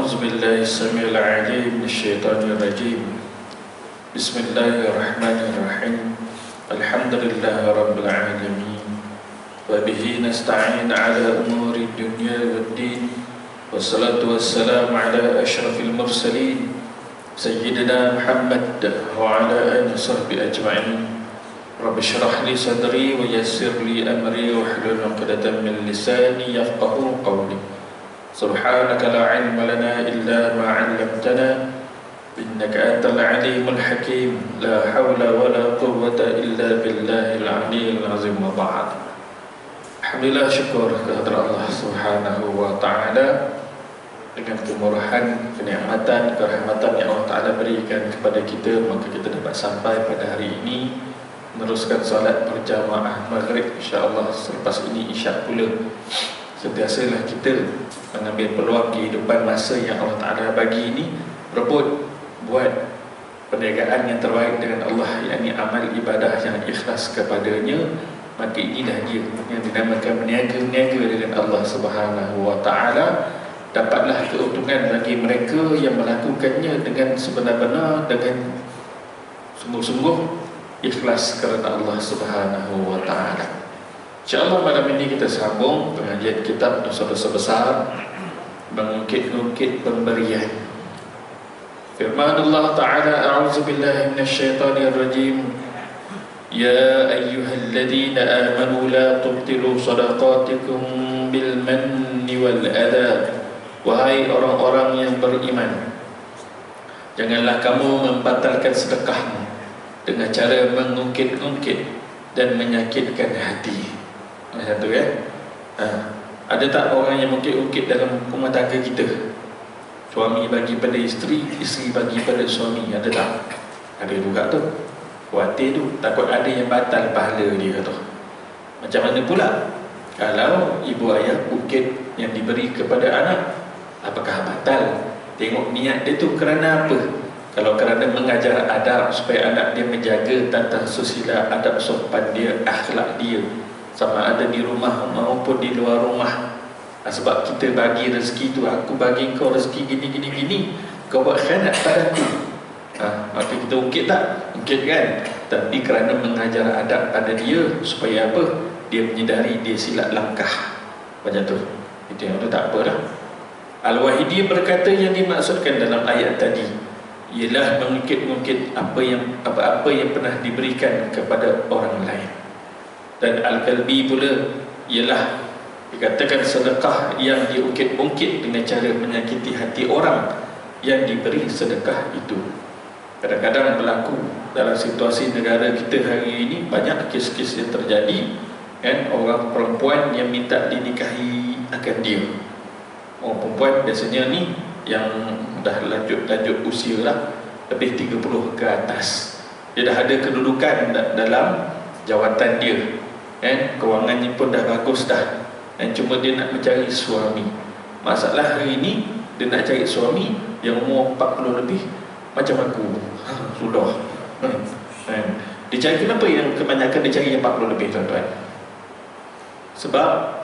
أعوذ بالله السميع العليم من الشيطان الرجيم. بسم الله الرحمن الرحيم. الحمد لله رب العالمين، وبه نستعين على أمور الدنيا والدين، والصلاة والسلام على أشرف المرسلين سيدنا محمد وعلى آله وصحبه أجمعين. رب اشرح لي صدري ويسر لي أمري واحلل عقدة من لساني يفقهوا قولي. سبحانك لا علم لنا إلا ما علمتنا إنك أنت العليم الحكيم. لا حول ولا قوة إلا بالله العلي العظيم. وبعد. Alhamdulillah, syukur kehadrat Allah Subhanahu wa ta'ala dengan kemurahan, kenikmatan, kerahmatan yang Allah Ta'ala berikan kepada kita, maka kita dapat sampai pada hari ini meneruskan solat berjamaah maghrib insya-Allah. Selepas ini isyak pula. Sentiasalah kita mengambil peluang kehidupan masa yang Allah Ta'ala bagi ini, berebut buat perniagaan yang terbaik dengan Allah, yakni amal ibadah yang ikhlas kepadanya. Maka inilah dia yang dinamakan berniaga-niaga dengan Allah Subhanahu wa Ta'ala. Dapatlah keuntungan bagi mereka yang melakukannya dengan sebenar-benar, dengan sungguh-sungguh ikhlas kerana Allah Subhanahu wa Ta'ala. InsyaAllah malam ini kita sambung pengajian kitab Dosa-Dosa Besar, mengungkit-ungkit pemberian. Firman Allah Ta'ala, A'udzu billahi minasyaitonir rajim. Ya ayyuhalladzina amanu la tubtilu shadaqatikum bil manni wal adha. Wahai orang-orang yang beriman, janganlah kamu membatalkan sedekahmu dengan cara mengungkit-ungkit dan menyakitkan hati. Macam tu kan? Ada tak orang yang mungkit-ungkit dalam rumah tangga kita? Suami bagi pada isteri, isteri bagi pada suami. Ada tak? Ada juga tu. Khawatir tu, takut ada yang batal pahala dia tu. Macam mana pula kalau ibu ayah ungkit yang diberi kepada anak? Apakah batal? Tengok niat dia tu kerana apa? Kalau kerana mengajar adab supaya anak dia menjaga tata susila, adab sopan dia, akhlak dia, sama ada di rumah maupun di luar rumah. Sebab kita bagi rezeki tu, aku bagi kau rezeki gini, kau buat khianat padaku. Maka kita ungkit tak? Ungkit kan? Tapi kerana mengajar adab pada dia, supaya apa? Dia menyedari dia silap langkah. Macam tu. Itu yang tu tak apa dah. Al-Wahidi berkata yang dimaksudkan dalam ayat tadi ialah mengungkit-ungkit apa-apa yang pernah diberikan kepada orang lain. Dan Al-Kalbi pula ialah dikatakan sedekah yang diungkit-ungkit dengan cara menyakiti hati orang yang diberi sedekah itu. Kadang-kadang berlaku dalam situasi negara kita hari ini, banyak kes-kes yang terjadi kan, orang perempuan yang minta dinikahi akan dia. Orang perempuan biasanya ni yang dah lanjut usia lah, lebih 30 ke atas. Dia dah ada kedudukan dalam jawatan dia kan, kewangannya pun dah bagus dah, dan cuma dia nak mencari suami. Masalah hari ini dia nak cari suami yang umur 40 lebih macam aku. Sudah dia cari, kenapa yang kebanyakan dia cari yang 40 lebih tuan-tuan? Sebab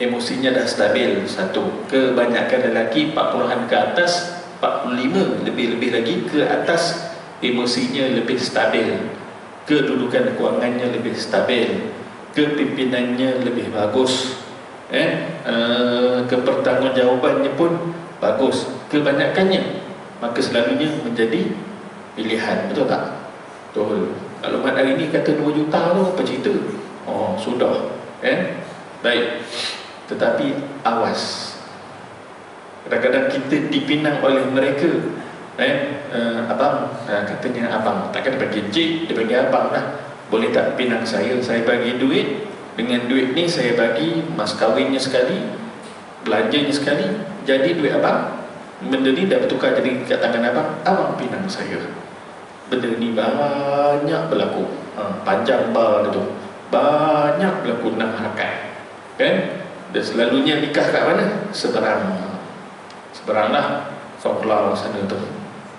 emosinya dah stabil. Satu, kebanyakan lelaki 40-an ke atas, 45 lebih-lebih lagi ke atas, emosinya lebih stabil, kedudukan kewangannya lebih stabil, kepimpinannya lebih bagus, kepertanggungjawabannya pun bagus, kebanyakannya. Maka selalunya menjadi pilihan. Betul tak? Betul. Kalau mat hari ni kata 2 juta tu apa cerita? Oh, sudah. Baik. Tetapi awas, kadang-kadang kita dipinang oleh mereka. Abang, katanya abang, takkan dia bagi encik, dia bagi abang lah. Boleh tak pinang saya bagi duit, dengan duit ni saya bagi mas kahwinnya sekali, belanjanya sekali, jadi duit abang. Benda ni dah bertukar jadi kat tangan abang, abang pinang saya. Benda ni banyak berlaku. Panjang bar tu, banyak berlaku dalam harakat kan. Dan selalunya nikah kat mana? Seberanglah Songklau sana tu.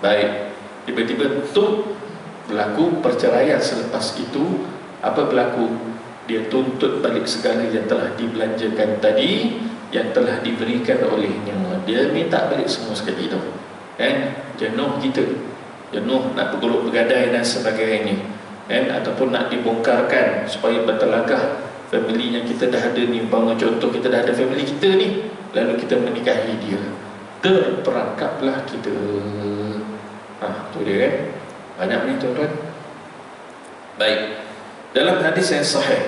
Baik, tiba-tiba tu berlaku perceraian. Selepas itu apa berlaku? Dia tuntut balik segala yang telah dibelanjakan tadi, yang telah diberikan olehnya. Dia minta balik semua sekali tu. Jenuh kita, jenuh nak bergolok bergadai dan sebagainya, ataupun nak dibongkarkan supaya bertelagah family yang kita dah ada ni. Umpama contoh, kita dah ada family kita ni, lalu kita menikahi dia, terperangkaplah kita. Tu dia kan. Banyak ni tuan-tuan. Baik, dalam hadis yang sahih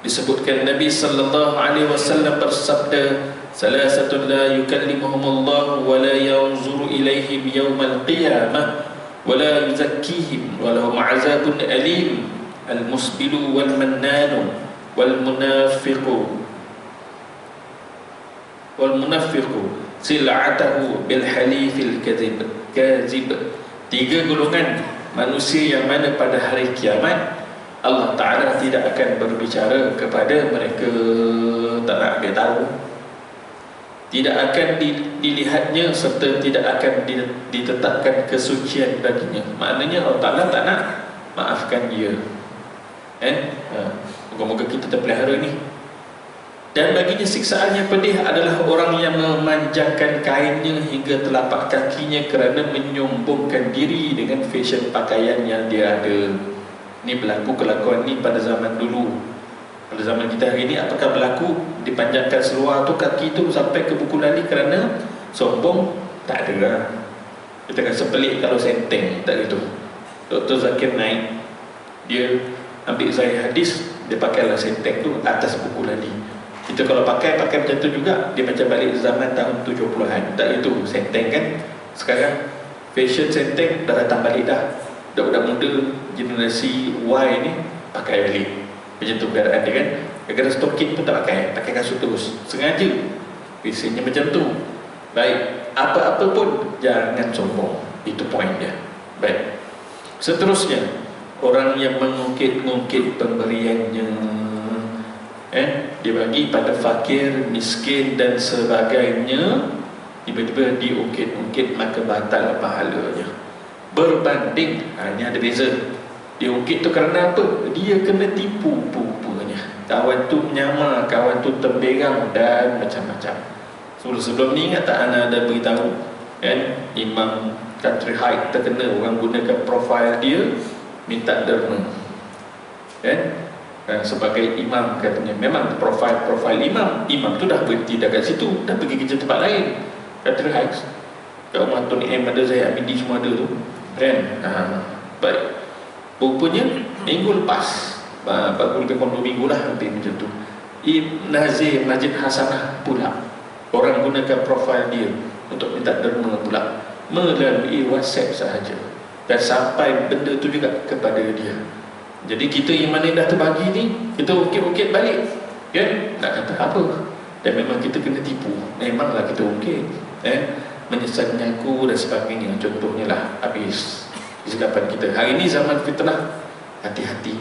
disebutkan Nabi sallallahu alaihi wasallam bersabda, salasatun la yukallimuhumullah wa la yanzuru ilaihim yawmal qiyamah wa la yuzakkihim wa lahum azabun alim, al-musbilu wal mannanu wal munafiqu sil'atahu bil halifil kazib. 3 golongan manusia yang mana pada hari kiamat Allah Ta'ala tidak akan berbicara kepada mereka, tak nak dia tahu, tidak akan dilihatnya, serta tidak akan ditetapkan kesucian baginya. Maknanya Allah Ta'ala tak nak maafkan dia. Moga-moga kita terpelihara ni. Dan baginya siksaan yang pedih adalah orang yang memanjangkan kainnya hingga telapak kakinya kerana menyombongkan diri dengan fashion pakaian yang dia ada. Ini berlaku kelakuan ni pada zaman dulu. Pada zaman kita hari ini, apakah berlaku? Dipanjangkan seluar tu, kaki tu sampai ke buku lali kerana sombong? Tak ada lah. Kita rasa pelik kalau senteng, tak gitu. Dr. Zakir Naik, dia ambil sahih hadis, dia pakailah senteng tu atas buku lali. Kita kalau pakai macam tu juga, dia macam balik zaman tahun 70-an. Tak itu senteng kan. Sekarang fashion senteng dah datang balik dah. Budak-budak muda generasi Y ni pakai balik. Macam tu keadaan dia kan. Kadang-kadang stokit pun tak pakai, pakai kasut terus, sengaja. Biasanya macam tu. Baik, apa-apa pun jangan sombong. Itu poin dia. Baik, seterusnya, orang yang mengungkit-ungkit pemberiannya, dia bagi pada fakir, miskin dan sebagainya, tiba-tiba diungkit-ungkit, maka batal pahalanya. Berbanding, hanya ada beza. Dia ungkit tu kerana apa? Dia kena tipu punya. Kawan tu menyamar, kawan tu temberang dan macam-macam. Sebelum ni ingat tak Ana ada beritahu, Imam Country High terkena orang gunakan profil dia minta derma, sebagai imam katanya. Memang profil imam tu dah berhenti dekat situ, dah pergi kerja tempat lain. Country High, Kak Umar Tony M ada, saya Amidi semua ada tu, baik. Rupanya minggu lepas, baru lebih kurang 2 minggu lah, hampir macam tu, Ibn Nazir Majid Hasanah pula, orang gunakan profil dia untuk minta derma pula melalui WhatsApp sahaja, dan sampai benda tu juga kepada dia. Jadi kita yang mana dah terbagi ni, kita ukit-ukit balik, nak kata apa? Dan memang kita kena tipu. Memanglah kita ukit, menyesatkan aku dan sebagainya. Contohnya lah, habis kesilapan kita. Hari ini zaman fitnah, hati-hati.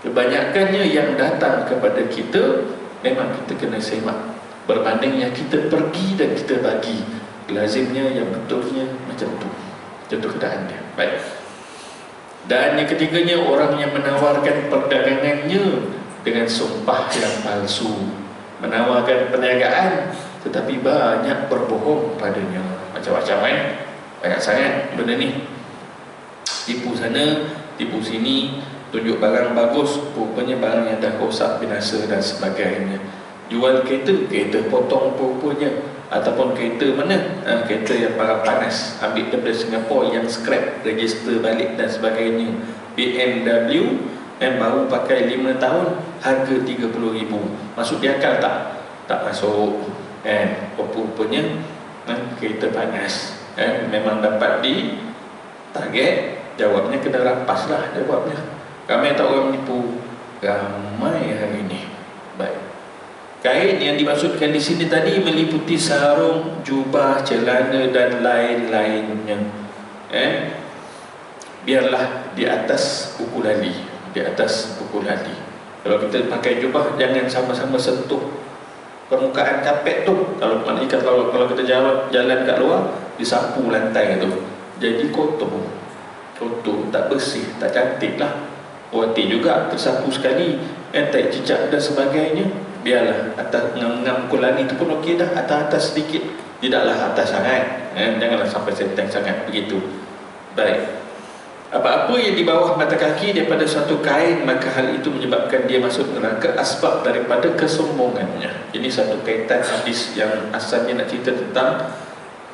Kebanyakannya yang datang kepada kita, memang kita kena semak. Berbanding yang kita pergi dan kita bagi, lazimnya yang betulnya macam tu. Contoh keadaan dia. Baik. Dan yang ketiganya, orang yang menawarkan perdagangannya dengan sumpah yang palsu, menawarkan perniagaan tetapi banyak berbohong padanya. Macam-macam banyak sangat benda ni. Tipu sana, tipu sini, tunjuk barang bagus, rupanya barang yang dah rosak, binasa dan sebagainya. Jual kereta potong rupanya, ataupun kereta mana? Kereta yang barang panas, ambil daripada Singapura yang scrap, register balik dan sebagainya. BMW yang baru pakai 5 tahun, harga 30,000. Masuk di akal tak? Tak masuk. Rupanya kereta panas, memang dapat di target. Jawabnya kena rampas lah jawabnya. Ramai tak orang menipu? Ramai hari ini. Baik. Kain yang dimaksudkan di sini tadi meliputi sarung, jubah, celana dan lain-lainnya. Biarlah di atas buku lali, di atas buku lali. Kalau kita pakai jubah, jangan sama-sama sentuh permukaan kapet tu. Kalau kita jalan kat luar, disapu lantai tu, jadi kotor, tak bersih, tak cantik lah. Hati juga tersapu sekali, tak cicak dan sebagainya, biarlah atas ngam-ngam kulani itu pun okey dah, atas-atas sedikit, tidaklah atas sangat, janganlah sampai seteng sangat begitu. Baik, apa-apa yang di bawah mata kaki daripada satu kain, maka hal itu menyebabkan dia masuk neraka asbab daripada kesombongannya. Ini satu kaitan hadis yang asalnya nak cerita tentang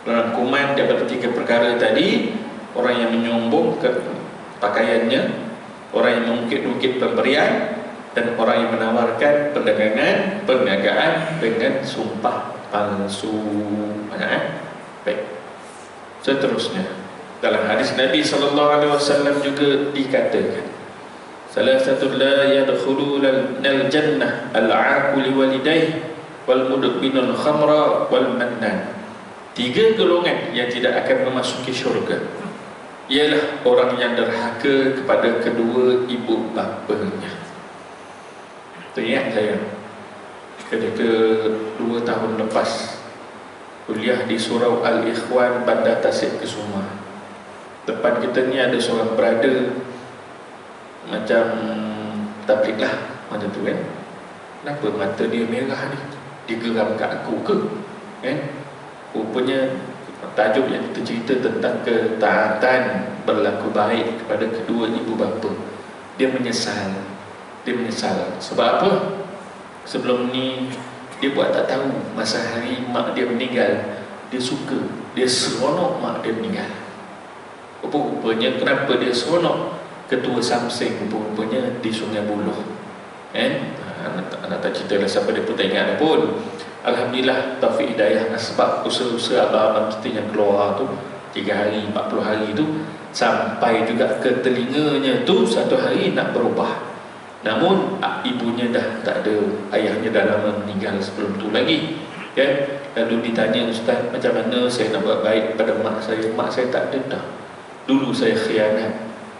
rangkuman daripada 3 perkara tadi. Orang yang menyombong ke pakaiannya, orang yang mengungkit-ungkit pemberian, dan orang yang menawarkan perniagaan dengan sumpah palsu. Baik, seterusnya dalam hadis Nabi SAW juga dikatakan, salah satu la yadkhulul jannah al-'aqu liwalidayhi wal mudbinul khamra wal mannan. 3 golongan yang tidak akan memasuki syurga ialah orang yang derhaka kepada kedua ibu bapanya. Teringat saya ketika 2 tahun lepas kuliah di Surau Al-Ikhwan, Bandar Tasik Kesuma. Depan kita ni ada seorang brother macam tabligh lah, macam tu kan. Kenapa mata dia merah ni? Dia geram kat aku ke? Rupanya tajuk yang kita cerita tentang ketaatan berlaku baik kepada kedua ibu bapa. Dia menyesal. Sebab apa? Sebelum ni dia buat tak tahu, masa hari mak dia meninggal, dia suka, dia seronok mak dia meninggal. Rupanya kenapa dia seronok? Ketua Samsing rupanya di Sungai Buloh. Anak tak cerita lah siapa, dia pun tak ingat pun. Alhamdulillah, taufik hidayah, sebab usaha-usaha abang-abang kita yang keluar tu 3 hari, 40 hari tu, sampai juga ke telinganya tu satu hari nak berubah. Namun ibunya dah tak ada, ayahnya dah lama meninggal sebelum tu lagi, kan? Lalu ditanya, ustaz, macam mana saya nak buat baik pada mak saya? Mak saya tak ada dah. Dulu saya khianat,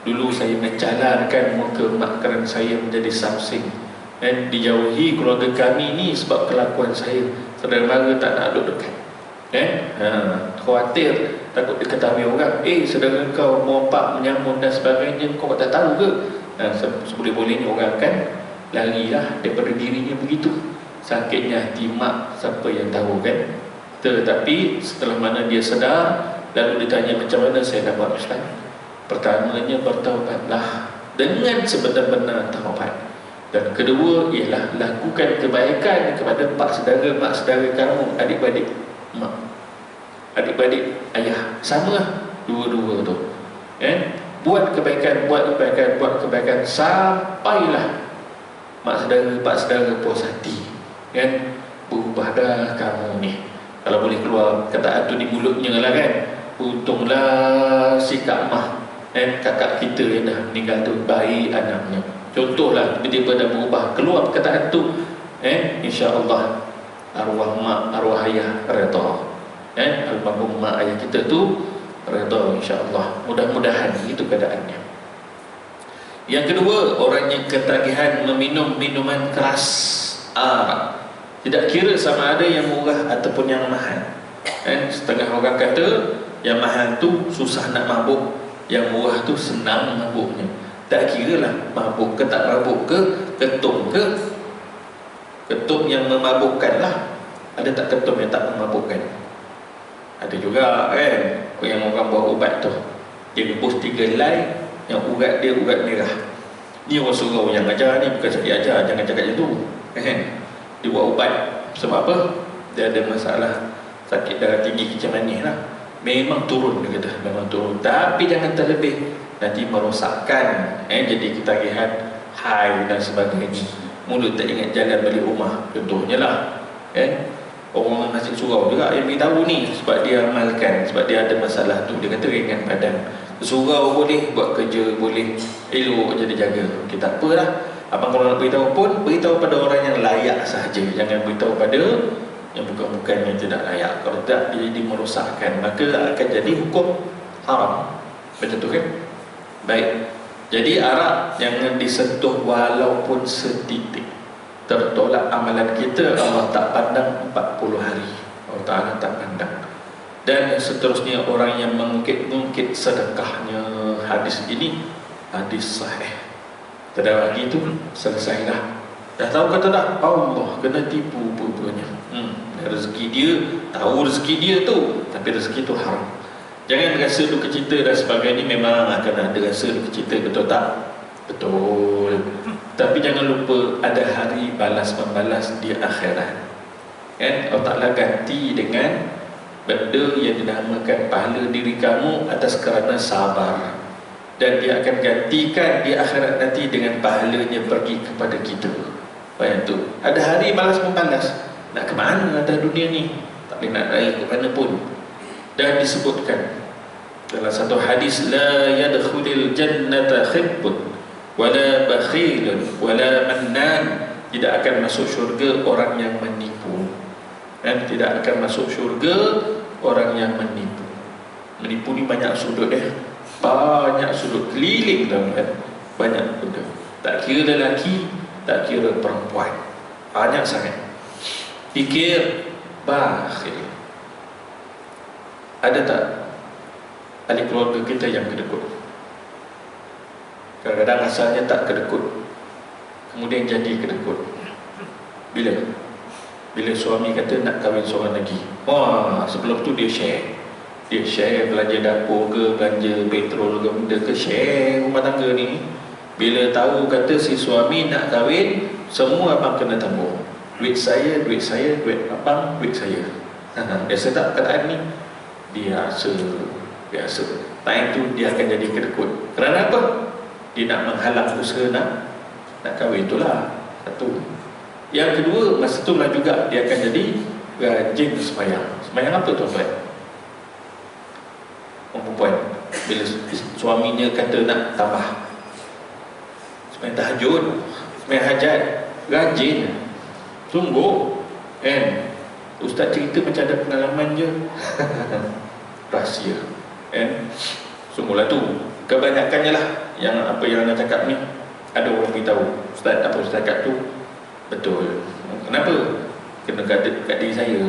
dulu saya mencalarkan muka mak kerana saya menjadi Samsing, dan dijauhi keluarga kami ni sebab kelakuan saya. Saudara mara tak nak duduk dekat, khawatir takut diketahui orang, saudara kau mompak menyamun dan sebagainya, kau tak tahu ke? Seboleh-bolehnya orang kan larilah daripada dirinya begitu. Sakitnya hati mak, siapa yang tahu kan? Tetapi setelah mana dia sedar, lalu ditanya macam mana saya nak buat, ustaz? Pertamanya bertaubatlah dengan sebenar-benar taubat. Dan kedua ialah lakukan kebaikan kepada mak saudara kamu, adik-beradik mak, adik-beradik ayah, sama lah dua-dua tu, kan? Buat kebaikan sampailah mak saudara, pak saudara puas hati, kan? Berubah dah kamu ni. Kalau boleh keluar kata tu di mulutnya lah, kan? Untunglah si Kak Mah, kakak kita yang dah meninggal tu baik anaknya. Contohlah tiba-tiba dah berubah, keluar perkataan tu, insya-Allah arwah mak, arwah ayah redha, almarhum mak ayah kita tu redha, insya-Allah. Mudah-mudahan itu keadaannya. Yang kedua, orang yang ketagihan meminum minuman keras, arak. Tidak kira sama ada yang murah ataupun yang mahal. Setengah orang kata yang mahal tu susah nak mabuk, yang murah tu senang mabuknya. Tak kira lah mabuk ke tak mabuk ke, ketum ke, ketum yang memabukkan lah. Ada tak ketum yang tak memabukkan? Ada juga, kan? Yang orang buat ubat tu, dia rebus 3 helai, yang urat dia urat merah. Ni orang surau yang ajar ni, bukan saya ajar, jangan cakap macam tu, kan? Dia buat ubat sebab apa? Dia ada masalah sakit darah tinggi, kecil manis lah. Memang turun, dia kata, memang turun. Tapi jangan terlebih, nanti merosakkan, jadi ketagihan, high dan sebagainya. Mulut tak ingat jalan balik rumah, contohnya lah, orang masih surau juga yang beritahu ni, sebab dia amalkan, sebab dia ada masalah tu. Dia kata ringan badan, surau boleh, buat kerja boleh, elok jadi jaga. Okay, tak apalah. Abang kalau nak beritahu pun, beritahu pada orang yang layak sahaja, jangan beritahu pada yang bukan-bukan, yang tidak layak. Kalau tidak, dia jadi merosakkan, maka akan jadi hukum haram. Betul tu kan? Baik, jadi arak jangan disentuh walaupun setitik. Tertolak amalan kita, Allah tak pandang 40 hari. Allah Ta'ala tak pandang. Dan seterusnya, orang yang mengungkit-ungkit sedekahnya. Hadis ini hadis sahih. Pada hari itu selesailah Dah tahu kata dah, Allah kena tipu rupanya. Rezeki dia, tahu rezeki dia tu, tapi rezeki tu haram. Jangan rasa duka cita dan sebagainya. Memang akan ada rasa duka cita, betul tak? Betul. Tapi jangan lupa ada hari balas membalas di akhirat. Kan? Allah Ta'ala ganti dengan benda yang dinamakan pahala diri kamu atas kerana sabar. Dan dia akan gantikan di akhirat nanti dengan pahalanya pergi kepada kita. Bayang tu, ada hari balas membalas. Nak ke mana atas dunia ni? Tak boleh nak lari ke mana pun. Dan disebutkan dalam satu hadis, la yadkhulul jannata khibbun wala bakhilun wala mannan. Tidak akan masuk syurga orang yang menipu. Dan tidak akan masuk syurga orang yang menipu. Menipu ni banyak sudut banyak sudut, keliling dalam kan. Banyak benda. Tak kira lelaki, tak kira perempuan, banyak sangat. Fikir bakhil. Ada tak ahli keluarga kita yang kedekut? Kadang-kadang asalnya tak kedekut, kemudian jadi kedekut. Bila suami kata nak kahwin seorang lagi, wah, sebelum tu dia share belanja dapur ke, belanja petrol ke, benda ke, share rumah tangga ni. Bila tahu kata si suami nak kahwin, semua abang kena tanggung. Duit saya, duit abang, duit saya. Biasa tak perkataan ni? Biasa. Time tu dia akan jadi kedekut. Kerana apa? Dia nak menghalang usaha nak kahwin, itulah satu. Yang kedua, masa itulah juga dia akan jadi rajin sembahyang. Sembahyang apa tuan-tuan? Perempuan bila suaminya kata nak tambah sembahyang tahajud, sembahyang hajat, rajin, sungguh. Kan? Ustaz cerita macam ada pengalaman je. Rahsia. Kan? Sungguhlah tu. Kebanyakannya lah yang apa yang anda cakap ni, ada orang beritahu, Ustaz, apa Ustaz cakap tu betul. Kenapa? Kena kat diri saya.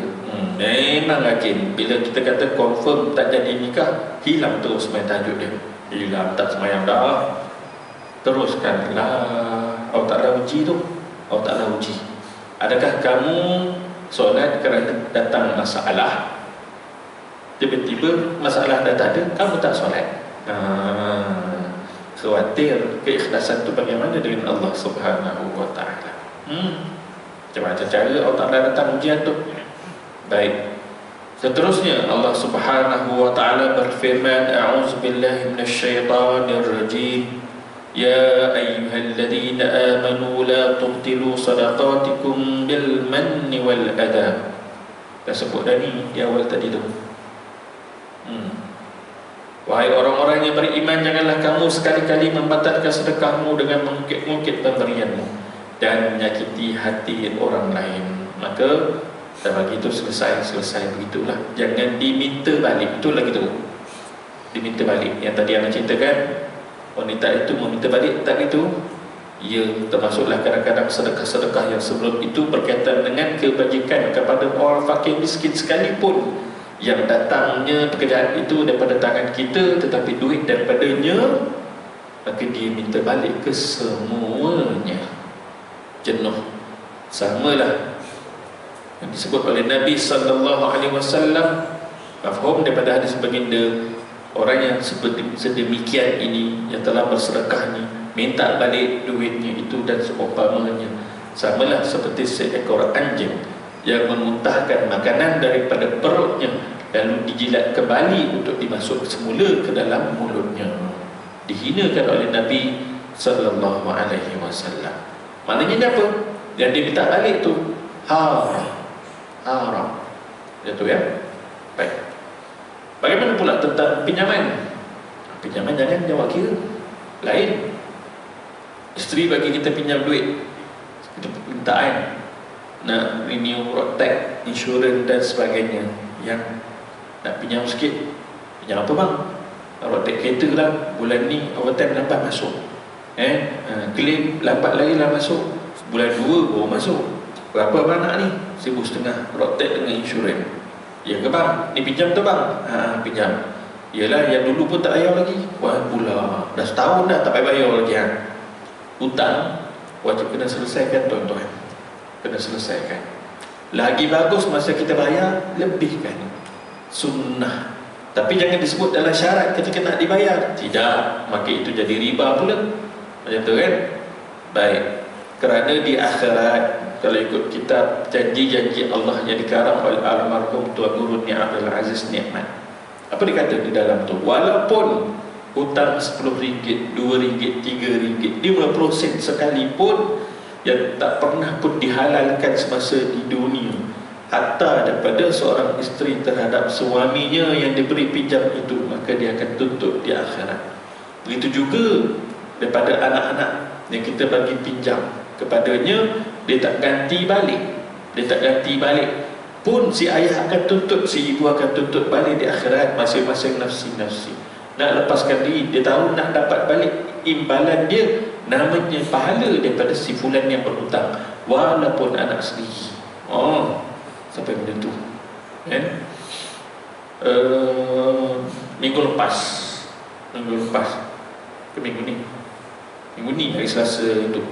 Memang rajin. Bila kita kata confirm tak jadi nikah, hilang terus sembahyang tahajud dia. Hilang, tak sembahyang dah. Teruskanlah. Allah Ta'ala uji tu. Allah Ta'ala uji. Adakah kamu solat kerana datang masalah? Tiba-tiba masalah dah tak ada, kamu tak solat. Khawatir keikhlasan tu bagaimana dengan Allah Subhanahu wa Ta'ala. Macam-macam cara Allah Ta'ala datang ujian tu. Baik. Seterusnya Allah Subhanahu wa Ta'ala berfirman, a'udzubillahi minasyaitanir rajim. Ya ayyuhalladzina amanu la tubtilu sadaqatikum bil manni wal adha. Dah sebut dah ni di awal tadi tu. Wahai orang-orang yang beriman, janganlah kamu sekali-kali membatalkan sedekahmu dengan mengungkit-ungkit pemberianmu dan menyakiti hati orang lain. Maka dah bagi itu selesai begitulah. Jangan diminta balik. Itulah gitu. Diminta balik. Yang tadi anda ceritakan, wanita itu meminta balik, tak gitu. Ya, termasuklah kadang-kadang sedekah-sedekah yang sebelum itu berkaitan dengan kebajikan kepada orang fakir miskin sekalipun, yang datangnya pekerjaan itu daripada tangan kita, tetapi duit daripadanya, maka dia minta balik ke semuanya. Jenuh. Samalah yang disebut oleh Nabi SAW, mafhum daripada hadis baginda, orang yang sedemikian ini, yang telah bersedekah ni, minta balik duitnya itu dan seumpamanya, samalah seperti seekor anjing yang memuntahkan makanan daripada perutnya lalu dijilat kembali untuk dimasuk semula ke dalam mulutnya. Dihinakan oleh Nabi SAW. Maknanya apa? Yang dia minta balik tu haram. Itu ya. Baik. Bagaimana pula tentang pinjaman? Pinjaman jangan jawab kira. Lain. Isteri bagi kita pinjam duit, kita minta nak renew road tax, insurans dan sebagainya. Yang nak pinjam sikit, pinjam apa bang? Road tax kereta lah, bulan ni overtime lambat masuk, claim lambat lagi lah masuk, bulan 2 baru masuk. Berapa bang nak ni? 1,500 road tax dengan insurans. Ya ke bang? Ni pinjam tu bang? Pinjam. Yelah, yang dulu pun tak bayar lagi. Wah pula, dah setahun dah tak payah bayar lagi. Hutang wajib kena selesaikan tuan-tuan, kena selesaikan. Lagi bagus masa kita bayar, lebihkan. Sunnah. Tapi jangan disebut dalam syarat ketika nak dibayar. Tidak, maka itu jadi riba pula. Macam tu kan? Baik. Kerana di akhirat, kalau ikut kitab, janji-janji Allah yang dikarang oleh almarhum Tuan Guru Ni Abdul Aziz Nikmat. Apa dia kata di dalam tu? Walaupun hutang RM10, RM2, RM3, 50% sekalipun yang tak pernah pun dihalalkan semasa di dunia, hatta daripada seorang isteri terhadap suaminya yang diberi pinjam itu, maka dia akan tuntut di akhirat. Begitu juga daripada anak-anak yang kita bagi pinjam kepadanya, dia tak ganti balik. Dia tak ganti balik pun si ayah akan tuntut, si ibu akan tuntut balik di akhirat. Masing-masing nafsi-nafsi nak lepaskan diri, dia tahu nak dapat balik imbalan dia, namanya pahala daripada si fulan yang berhutang, walaupun anak sendiri. Sampai benda tu kan? Minggu lepas ke minggu ni hari Selasa itu,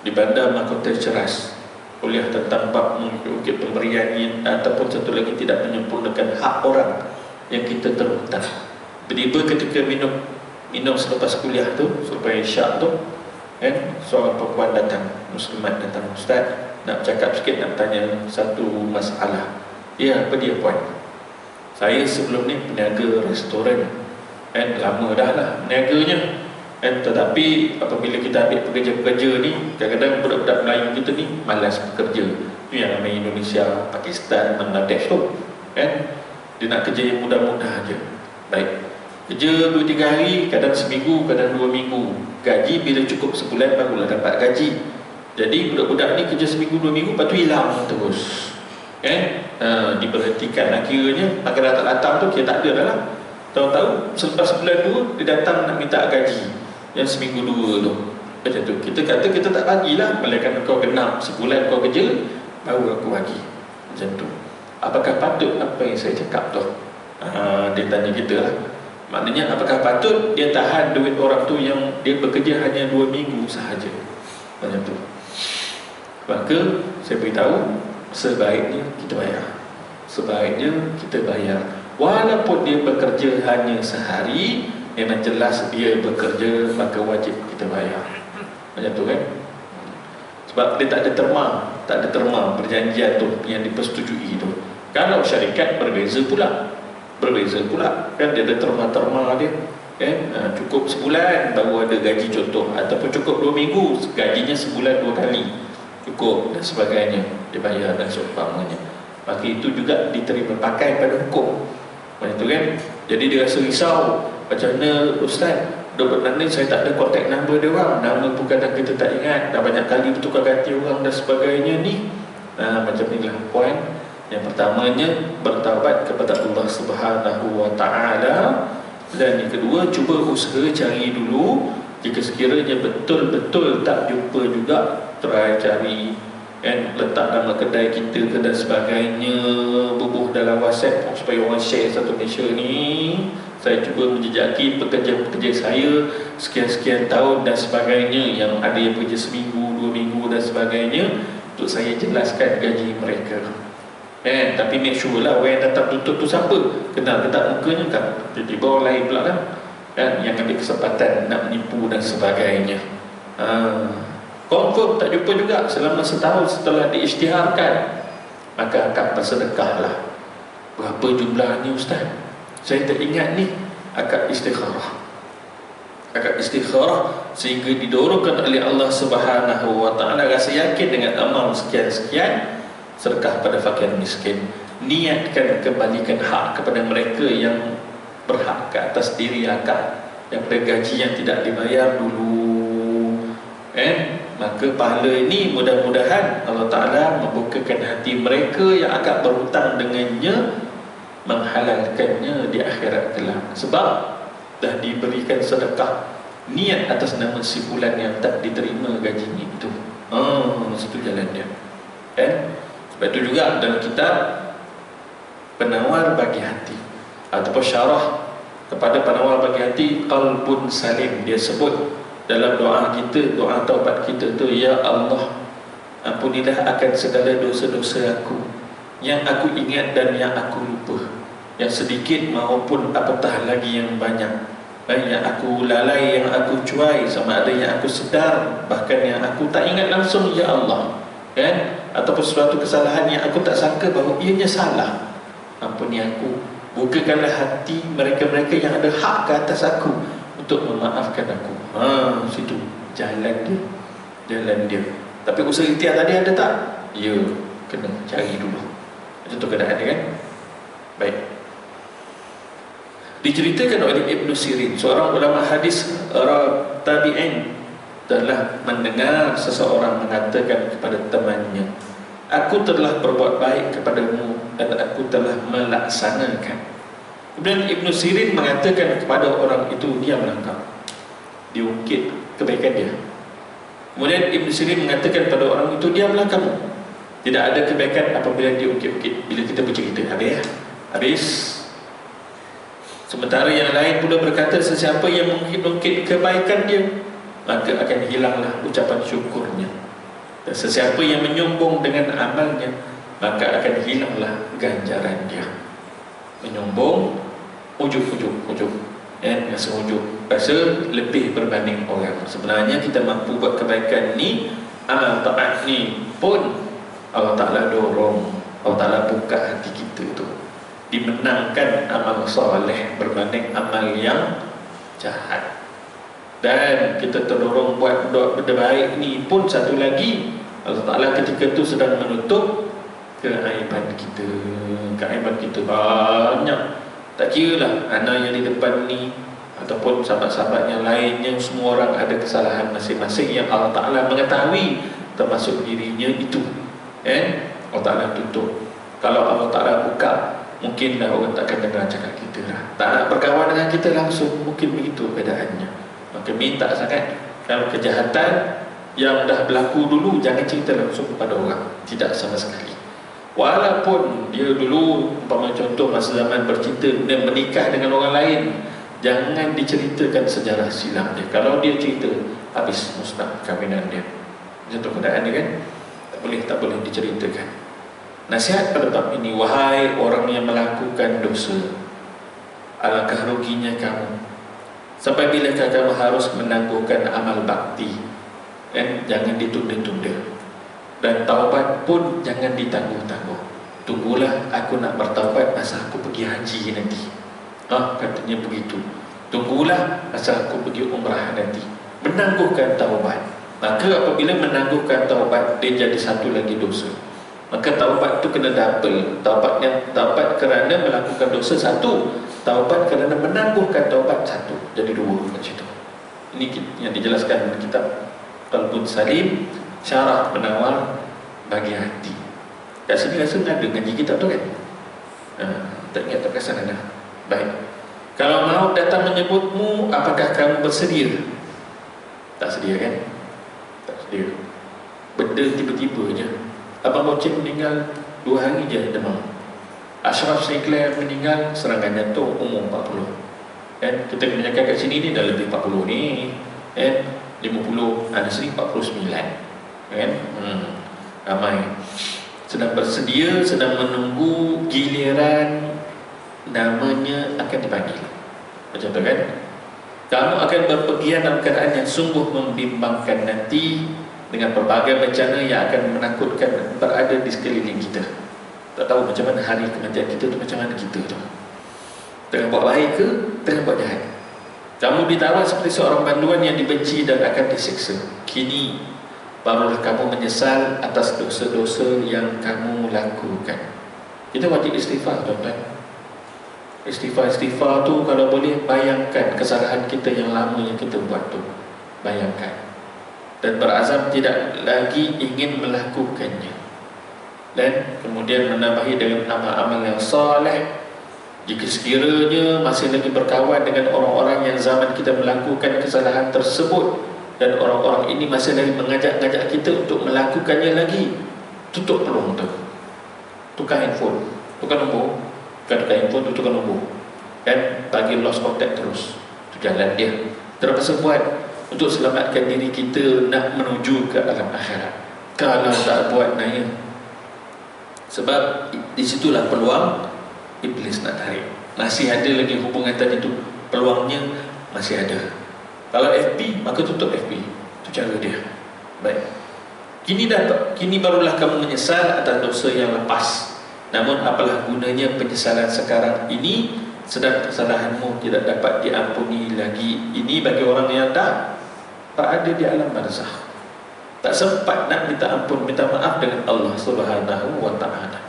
di Bandar Mahkota Ceras, kuliah tentang bab mengukir pemberian ataupun satu lagi tidak menyempurnakan hak orang yang kita terhutang. Tiba-tiba ketika minum selepas kuliah tu, selepas isyak tu kan, seorang perempuan datang, muslimat datang, ustaz nak cakap sikit, nak tanya satu masalah. Ya, apa dia puan? Saya sebelum ni peniaga restoran kan, lama dah lah peniaganya kan, tetapi apabila kita ambil pekerja-pekerja ni, kadang-kadang budak-budak Melayu kita ni malas bekerja. Itu yang namanya Indonesia, Pakistan, Bangladesh tu kan, dia nak kerja yang mudah-mudah aja. Baik, kerja 2-3 hari, kadang seminggu, kadang 2 minggu. Gaji bila cukup sebulan barulah dapat gaji. Jadi budak-budak ni kerja seminggu 2 minggu, lepas tu hilang terus kan? Diberhentikan akhirnya. Maka datang-datang tu kira tak ada dah lah. Tahu-tahu selepas bulan 2 dia datang nak minta gaji yang seminggu 2 tu. Macam tu, kita kata kita tak bagilah, melainkan kau genap sebulan kau kerja, baru aku bagi. Macam tu. Apakah patut apa yang saya cakap tu? Dia tanya kita lah. Maknanya apakah patut dia tahan duit orang tu yang dia bekerja hanya 2 minggu sahaja? Macam tu. Maka saya beritahu, sebaiknya kita bayar. Sebaiknya kita bayar. Walaupun dia bekerja hanya sehari, memang jelas dia bekerja, maka wajib kita bayar. Macam tu kan? Sebab dia tak ada terma perjanjian tu yang dipersetujui tu. Kalau syarikat berbeza pula kan, dia ada terma dia kan, cukup sebulan baru ada gaji contoh, ataupun cukup 2 minggu, gajinya sebulan 2 kali cukup dan sebagainya, dia bayar dan seumpamanya. Maka itu juga diterima pakai pada hukum. Macam tu kan? Jadi dia rasa risau, macam mana ustaz, doktor ni saya tak ada kontak number dia orang, nama pun kadang kita tak ingat, dah banyak kali bertukar ganti orang dan sebagainya ni. Macam inilah poin. Yang pertamanya, bertaubat kepada Allah Subhanahu wa Ta'ala. Dan yang kedua, cuba usaha cari dulu. Jika sekiranya betul-betul tak jumpa juga, try cari kan, letak nama kedai kita ke dan sebagainya, bubuh dalam WhatsApp supaya orang share satu Malaysia ni. Saya cuba menjejaki pekerja-pekerja saya sekian-sekian tahun dan sebagainya, yang ada yang kerja seminggu, 2 minggu dan sebagainya, untuk saya jelaskan gaji mereka. Tapi make sure lah orang yang datang tutup tu siapa, kenal ke tak mukanya kan. Tiba-tiba orang lain pula kan, yang ambil kesempatan nak menipu dan sebagainya. Confirm tak jumpa juga selama setahun setelah diisytiharkan, maka akad bersedekah lah. Berapa jumlah ni ustaz? Saya tak ingat ni. Akad istikharah. Akad istikharah, sehingga didorongkan oleh Allah Subhanahu wa Ta'ala, rasa yakin dengan amal sekian-sekian, sedekah pada fakir miskin. Niatkan kembalikan hak kepada mereka yang berhak ke atas diri akad, daripada gaji yang tidak dibayar dulu. Maka pahala ini mudah-mudahan Allah Ta'ala membukakan hati mereka yang akan berhutang dengannya, menghalalkannya di akhirat kelak. Sebab dah diberikan sedekah niat atas nama si fulan yang tak diterima gajinya itu. Situ jalan dia. Sebab itu juga dalam kitab Penawar Bagi Hati ataupun syarah kepada Penawar Bagi Hati Qalbun Salim, dia sebut dalam doa kita, doa taubat kita tu, ya Allah, ampunilah akan segala dosa-dosa aku, yang aku ingat dan yang aku lupa, yang sedikit maupun apatah lagi yang banyak, yang aku lalai, yang aku cuai, sama ada yang aku sedar, bahkan yang aku tak ingat langsung, ya Allah, kan? Ataupun suatu kesalahan yang aku tak sangka bahawa ianya salah, ampuni aku. Bukakanlah hati mereka-mereka yang ada hak ke atas aku untuk memaafkan aku. Situ jalan dia, jalan dia. Tapi usaha ikhtiar tadi ada tak? Ya, kena cari dulu. Macam tu keadaan dia, kan? Baik. Diceritakan oleh Ibn Sirin, seorang ulama hadis tabi'in, telah mendengar seseorang mengatakan kepada temannya, aku telah berbuat baik kepadamu dan aku telah melaksanakan. Kemudian Ibn Sirin mengatakan kepada orang itu, diamlah kau, diungkit kebaikan dia. Kemudian Ibn Sirin mengatakan kepada orang itu, diamlah kamu, tidak ada kebaikan apabila diungkit-ungkit. Bila kita bercerita, habis. Sementara yang lain pula berkata, sesiapa yang mengungkit-ungkit kebaikan dia, maka akan hilanglah ucapan syukurnya. Dan sesiapa yang menyombong dengan amalnya, maka akan hilanglah ganjaran dia. Menyombong, ujub, rasa ujub, rasa lebih berbanding orang. Sebenarnya kita mampu buat kebaikan ni, amal taat ni pun Allah Ta'ala dorong, Allah Ta'ala buka hati kita tu, dimenangkan amal soleh berbanding amal yang jahat. Dan kita terdorong buat benda baik ni pun satu lagi, Allah Ta'ala ketika tu sedang menutup keaiban kita. Keaiban kita banyak, tak kira lah anak yang di depan ni ataupun sahabat-sahabat yang lainnya, semua orang ada kesalahan masing-masing yang Allah Ta'ala mengetahui, termasuk dirinya itu, Allah Ta'ala tutup. Kalau Allah Ta'ala buka, mungkinlah orang takkan dengar cakap kita lah, tak nak berkawan dengan kita langsung, mungkin begitu keadaannya. Maka minta sangat, kalau kejahatan yang dah berlaku dulu, jangan cerita langsung kepada orang, tidak sama sekali. Walaupun dia dulu, umpama contoh masa zaman bercinta dan menikah dengan orang lain, jangan diceritakan sejarah silam dia. Kalau dia cerita, habis musnah kahwinan dia. Macam tu keadaan dia, kan? Tak boleh diceritakan. Nasihat pada bab ini, wahai orang yang melakukan dosa, alangkah ruginya kamu. Sampai bilakah kamu harus menangguhkan amal bakti? Jangan ditunda-tunda. Dan taubat pun jangan ditangguh-tangguh. Tunggulah aku nak bertaubat masa aku pergi haji nanti. Katanya begitu. Tunggulah masa aku pergi umrah nanti. Menangguhkan taubat. Maka apabila menangguhkan taubat, dia jadi satu lagi dosa. Maka taubat tu kena double. Taubat kerana melakukan dosa satu, taubat kerana menangguhkan taubat satu, jadi dua macam itu. Ini yang dijelaskan dalam kitab Qalbun Salim, Syarah Penawar Bagi Hati. Kat sini rasa ada ngaji kitab tu, kan? Tak ingat, tak perasan ada. Baik. Kalau maut datang menyebutmu, apakah kamu bersedia? Tak sedia, kan? Tak sedia. Benda tiba-tiba je. Abang Bocin meninggal 2 hari je demam. Ashraf Sinclair meninggal serangan jantung umur 40. Kita kena cakap kat sini ni dah lebih 40 ni. 50, ada sini 49. Ramai sedang bersedia, sedang menunggu giliran namanya akan dipanggil. Macam tu, kan? Kamu akan berpergian dalam keadaan yang sungguh membimbangkan nanti, dengan berbagai bencana yang akan menakutkan berada di sekeliling kita. Tak tahu macam mana hari kematian kita tu, macam mana kita tu, tengah buat baik ke tengah buat jahat. Kamu ditawar seperti seorang banduan yang dibenci dan akan disiksa. Kini barulah kamu menyesal atas dosa-dosa yang kamu lakukan. Kita wajib istighfar, tuan-tuan. Istighfar tu kalau boleh bayangkan kesalahan kita yang lama yang kita buat tu, bayangkan, dan berazam tidak lagi ingin melakukannya. Dan kemudian menambahi dengan amal-amal yang soleh. Jika sekiranya masih lagi berkawan dengan orang-orang yang zaman kita melakukan kesalahan tersebut, dan orang-orang ini masih lagi mengajak-ngajak kita untuk melakukannya lagi, tutup peluang tu. Tukar handphone, tukar nombor. Bukan tukar handphone, tu tukar nombor, bagi lost contact terus. Itu jalan dia. Terpaksa buat. untuk selamatkan diri kita nak menuju ke alam akhirat. Kalau tak buat naya, sebab di situlah peluang iblis nak tarik. Masih ada lagi hubungan tadi tu, peluangnya masih ada. Kalau FB, maka tutup FB. Itu cara dia. Baik. Kini barulah kamu menyesal atas dosa yang lepas. Namun apalah gunanya penyesalan sekarang ini, sedang kesalahanmu tidak dapat diampuni lagi. Ini bagi orang yang dah berada di alam barzakh, tak sempat nak minta ampun, minta maaf dengan Allah Subhanahu wa ta'ala.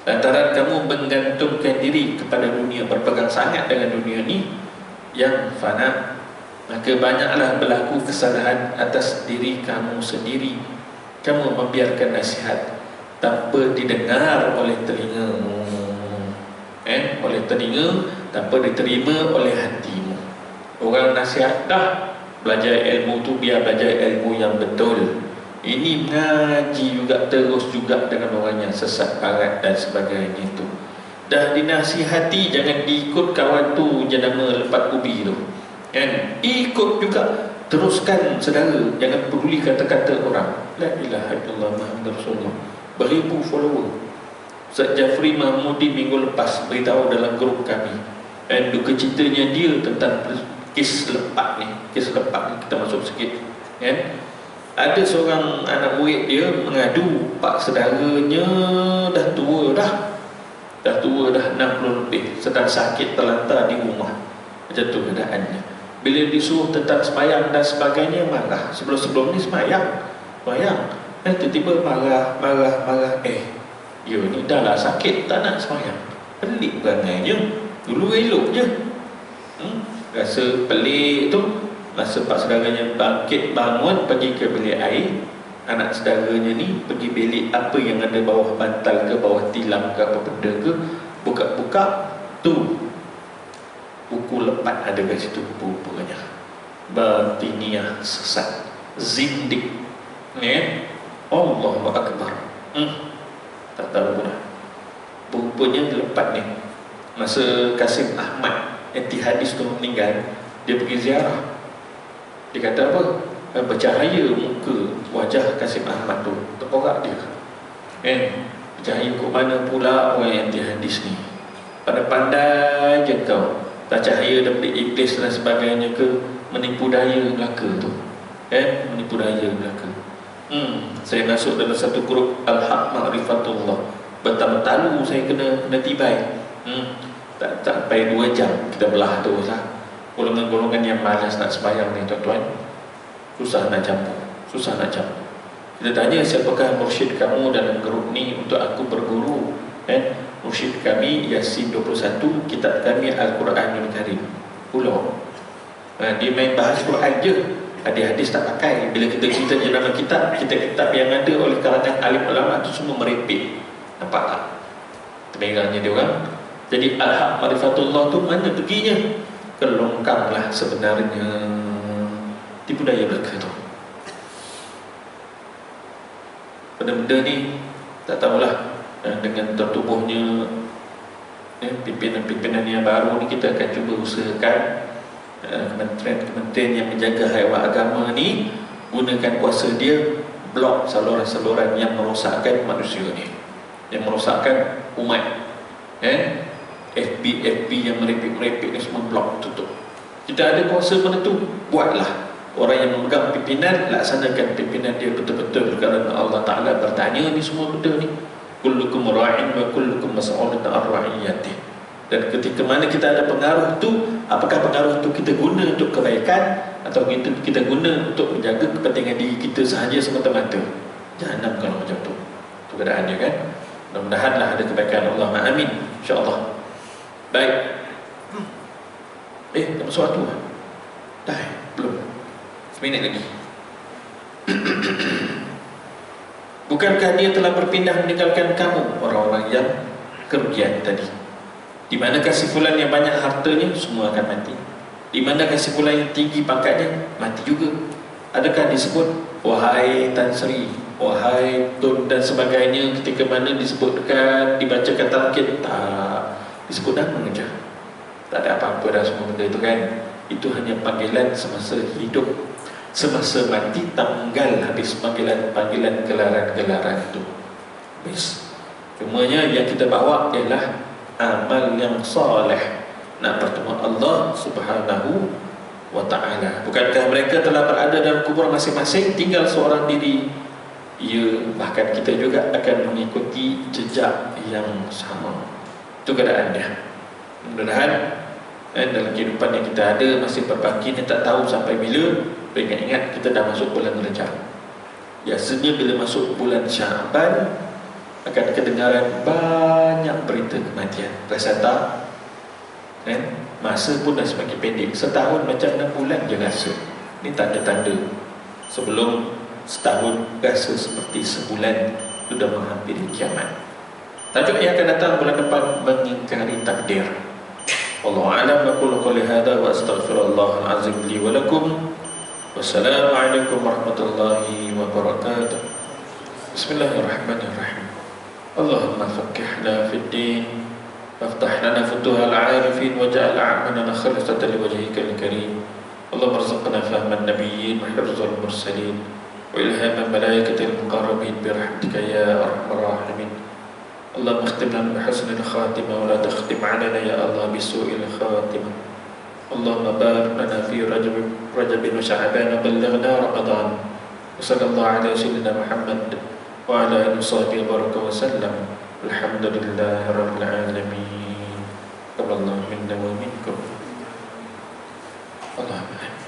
Lantaran kamu menggantungkan diri kepada dunia, berpegang sangat dengan dunia ni yang fana, maka banyaklah berlaku kesalahan atas diri kamu sendiri. Kamu membiarkan nasihat tanpa didengar oleh telingamu, oleh telinga, tanpa diterima oleh hatimu. Orang nasihat dah, belajar ilmu tu biar belajar ilmu yang betul. Ini mengaji juga terus juga dengan orang yang sesat barat dan sebagainya itu. Dah dinasihati, jangan diikut kawan tu jenama lepat ubi tu, kan? Ikut juga, teruskan saudara, jangan peduli kata-kata orang. La ilaha illallah Muhammadur Rasulullah. Beribu follower. Ustaz Jafri Mahmudi minggu lepas beritahu dalam grup kami, dan duka citanya dia tentang kes lepak ni. Kes lepak ni kita masuk sikit, kan? Ada seorang anak murid dia mengadu, pak saudaranya dah tua dah 60 lebih, sedang sakit terlantar di rumah. Macam tu keadaannya. Bila disuruh tentang semayang dan sebagainya, marah. Sebelum ni semayang, tiba-tiba marah. Ya ni dah lah sakit, tak nak semayang. Pelik perangainya. Dulu elok je. Rasa pelik tu, masa pak saudaranya bangkit bangun pergi ke bilik air, anak saudaranya ni pergi bilik apa yang ada bawah bantal ke, bawah tilam ke, apa benda ke, buka-buka tu buku lepat ada kat situ, rupanya batiniah sesat, zindik, ya, Allahu Akbar. Tak tahu dah. Rupanya lepat ni masa Kasim Ahmad anti hadis tu meninggal, dia pergi ziarah. Dia kata apa? Bercahaya muka wajah Kasim Ahmad tu, terporak dia, kan? Bercahaya kok mana pula orang yang anti hadis ni? Pandai-pandai je kau, tak cahaya daripada iblis dan sebagainya ke, menipu daya belaka tu, kan? Menipu daya belaka. Saya masuk dalam satu grup Al-Haq Ma'rifatullah, bertalu-talu saya kena tibai. Tak sampai 2 jam kita belah terus lah. Golongan-golongan yang malas nak sembahyang ni tuan-tuan, susah nak campur. Kita tanya siapakah mursyid kamu dalam grup ni untuk aku berguru, kan? Mursyid kami Yasin 21, kitab kami Al-Quranul Karim. Pulau dia main bahas Quran je, hadis-hadis tak pakai. Bila kita ceritanya nama kitab yang ada oleh kalangan alim ulama tu semua merepek. Nampak tak temerangnya dia orang? Jadi Al-Haq Ma'rifatullah tu mana perginya? Kelongkanglah sebenarnya tipu daya belaka tu. Benda-benda ni tak tahulah, dengan tertubuhnya pimpinan-pimpinan yang baru ni, kita akan cuba usahakan kementerian yang menjaga haiwan agama ni gunakan kuasa dia, blok saluran-saluran yang merosakkan manusia ni, yang merosakkan umat, FB yang merepek-merepek ni semua blok, tutup. Kita ada kuasa menentu, buatlah. Orang yang memegang pimpinan, laksanakan pimpinan dia betul-betul, kerana Allah Ta'ala bertanya ni semua benda ni. Kullukum ra'in wa kullukum mas'ulun an ra'iyatih. Dan ketika mana kita ada pengaruh tu, apakah pengaruh tu kita guna untuk kebaikan atau kita guna untuk menjaga kepentingan diri kita sahaja semata-mata? Jangan kalau macam tu. Itu keadaannya, kan? Mudah-mudahanlah ada kebaikan. Allahumma amin, insya-Allah. Baik. Tak sesuatu lah. Dah, belum. Seminit lagi. Bukankah dia telah berpindah meninggalkan kamu, orang-orang yang kerugian tadi? Di manakah si fulan yang banyak hartanya? Semua akan mati. Di manakah si fulan yang tinggi pangkatnya? Mati juga. Adakah disebut wahai Tan Sri, wahai Tun dan sebagainya, ketika mana disebutkan, dibacakan talqin? Tak, disebut nama saja. Tak ada apa-apa dah semua benda itu, kan? Itu hanya panggilan semasa hidup. semasa mati tanggal habis panggilan gelaran-gelaran itu habis. Cumanya yang kita bawa ialah amal yang soleh nak bertemu Allah Subhanahu wa ta'ala. Bukankah mereka telah berada dalam kubur masing-masing tinggal seorang diri? Ya, bahkan kita juga akan mengikuti jejak yang sama. Itu keadaannya. Mudah-mudahan dalam kehidupan yang kita ada masih berbaki ni, tak tahu sampai bila. Ingat-ingat kita dah masuk bulan Rajab. Biasanya bila masuk bulan Syaban akan kedengaran banyak berita kematian. Rasa tak? Masa pun dah semakin pendek. Setahun macam 6 bulan je rasa. Ini tanda-tanda. Sebelum setahun rasa seperti sebulan sudah menghampiri kiamat. Tajuk yang akan datang bulan depan mengingkari takdir. Wallahu a'lam. Aqulu qouli hadza wa astaghfirullahal azim li wa lakum. Wassalamualaikum warahmatullahi wabarakatuh. Bismillahirrahmanirrahim. Allahumma faqqihna fid din, waftah lana futuhal 'arifin, waj'al a'malana khalisatan liwajhikal karim. Allahumma arzuqna fahman nabiyyin wa hifdzal mursalin wa ilhaman malaikatil muqarrabin birahmatika ya arhamar rahimin. Allahumma ikhtim lana bihusnil khatimah wa la takhtim 'alaina ya Allah bisu'il khatimah. Allahumma barik lana fi Rajab wa Sya'ban wa ballighna Ramadan. Wa sallallahu ala sayyidina Muhammad wa ala alihi wa sahbihi wa sallam. Alhamdulillahi rabbil alamin. Taqabbalallahu minna wa minkum. Allahumma